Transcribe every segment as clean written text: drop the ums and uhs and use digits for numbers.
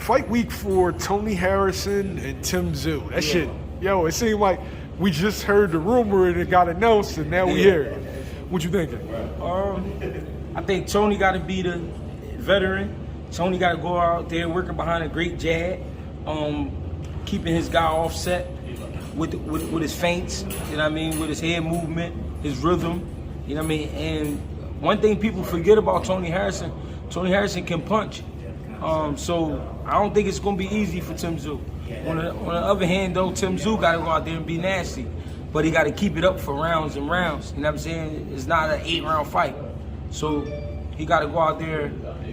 fight week for Tony Harrison and Tszyu. That shit, yo, it seemed like we just heard the rumor and it got announced, and now we hear it. What you thinking? I think Tony got to be the veteran. Tony got to go out there working behind a great jab, keeping his guy offset with his feints, you know what I mean, with his head movement, his rhythm, you know what I mean. And one thing people forget about Tony Harrison can punch. So I don't think it's going to be easy for Tszyu. On the other hand, though, Tszyu got to go out there and be nasty, but he got to keep it up for rounds and rounds. You know what I'm saying? It's not an 8-round fight, so he got to go out there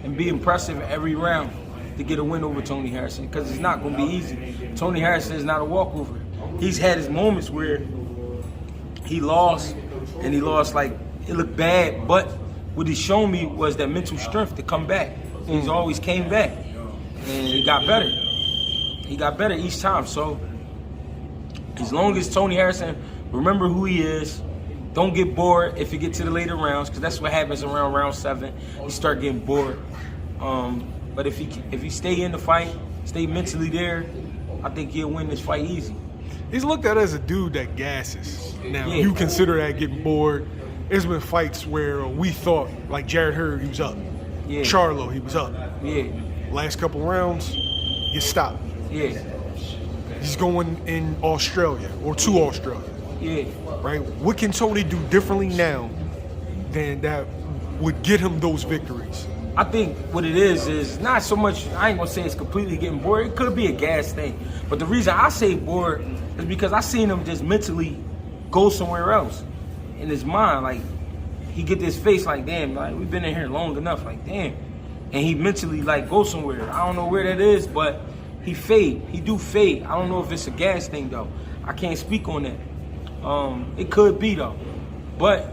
and be impressive every round to get a win over Tony Harrison, because it's not going to be easy. Tony Harrison is not a walkover. He's had his moments where he lost, and he lost like it looked bad, but what he showed me was that mental strength to come back. He's always came back, and he got better. He got better each time. So as long as Tony Harrison remember who he is, don't get bored if you get to the later rounds, because that's what happens around round 7. You start getting bored. But if he stay in the fight, stay mentally there, I think he'll win this fight easy. He's looked at as a dude that gasses. Now, you consider that getting bored. There's been fights where we thought, like Jarrett Hurd, he was up. Yeah. Charlo, he was up. Yeah. Last couple rounds, you stopped. Yeah. He's going in Australia, or to Australia. Yeah. Right? What can Tony do differently now than that would get him those victories? I think what it is not so much, I ain't gonna say it's completely getting bored. It could be a gas thing. But the reason I say bored is because I seen him just mentally go somewhere else in his mind. Like, he get this face like, damn, like, we've been in here long enough, like, damn. And he mentally, like, go somewhere. I don't know where that is, but he fade. He do fade. I don't know if it's a gas thing, though. I can't speak on that. It could be, though. But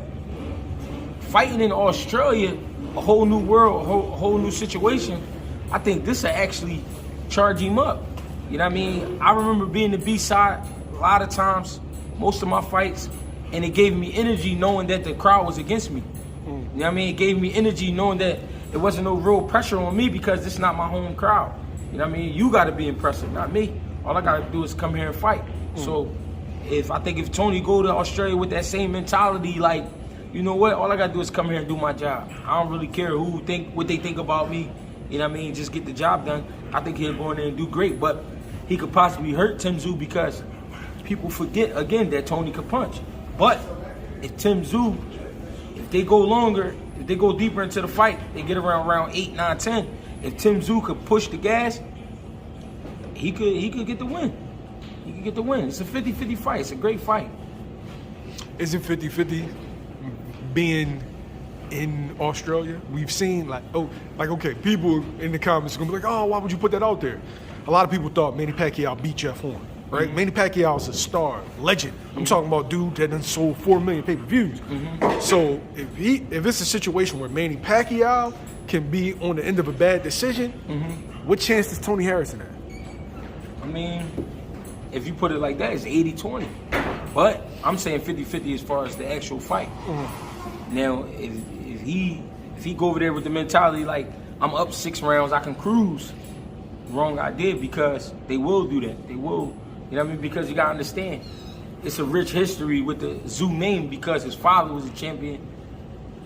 fighting in Australia, a whole new world, a whole new situation, I think this will actually charge him up. You know what I mean? I remember being the B-side a lot of times, most of my fights, and it gave me energy knowing that the crowd was against me. You know what I mean? It gave me energy knowing that there wasn't no real pressure on me because this is not my home crowd. You know what I mean? You got to be impressive, not me. All I got to do is come here and fight. So I think if Tony go to Australia with that same mentality, like, you know what? All I gotta do is come here and do my job. I don't really care what they think about me. You know what I mean? Just get the job done. I think he'll go in there and do great. But he could possibly hurt Tszyu because people forget again that Tony could punch. But if Tszyu, if they go longer, if they go deeper into the fight, they get around round 8, 9, 10. If Tszyu could push the gas, he could get the win. He could get the win. It's a 50-50 fight. It's a great fight. Is it 50-50? Being in Australia, we've seen okay, people in the comments are gonna be like, oh, why would you put that out there? A lot of people thought Manny Pacquiao beat Jeff Horn, right? Manny Pacquiao is a star, legend. I'm talking about dude that done sold 4 million pay-per-views. So if it's a situation where Manny Pacquiao can be on the end of a bad decision, what chance does Tony Harrison have? I mean, if you put it like that, it's 80-20. But I'm saying 50-50 as far as the actual fight. Now, if he go over there with the mentality like, I'm up 6 rounds, I can cruise, wrong idea, because they will do that. They will, you know what I mean? Because you gotta understand, it's a rich history with the Tszyu name because his father was a champion,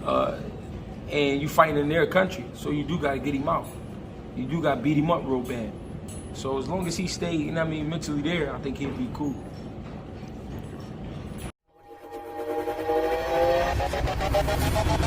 and you fighting in their country, so you do gotta get him out. You do gotta beat him up real bad. So as long as he stay, you know what I mean, mentally there, I think he'll be cool. Thank you.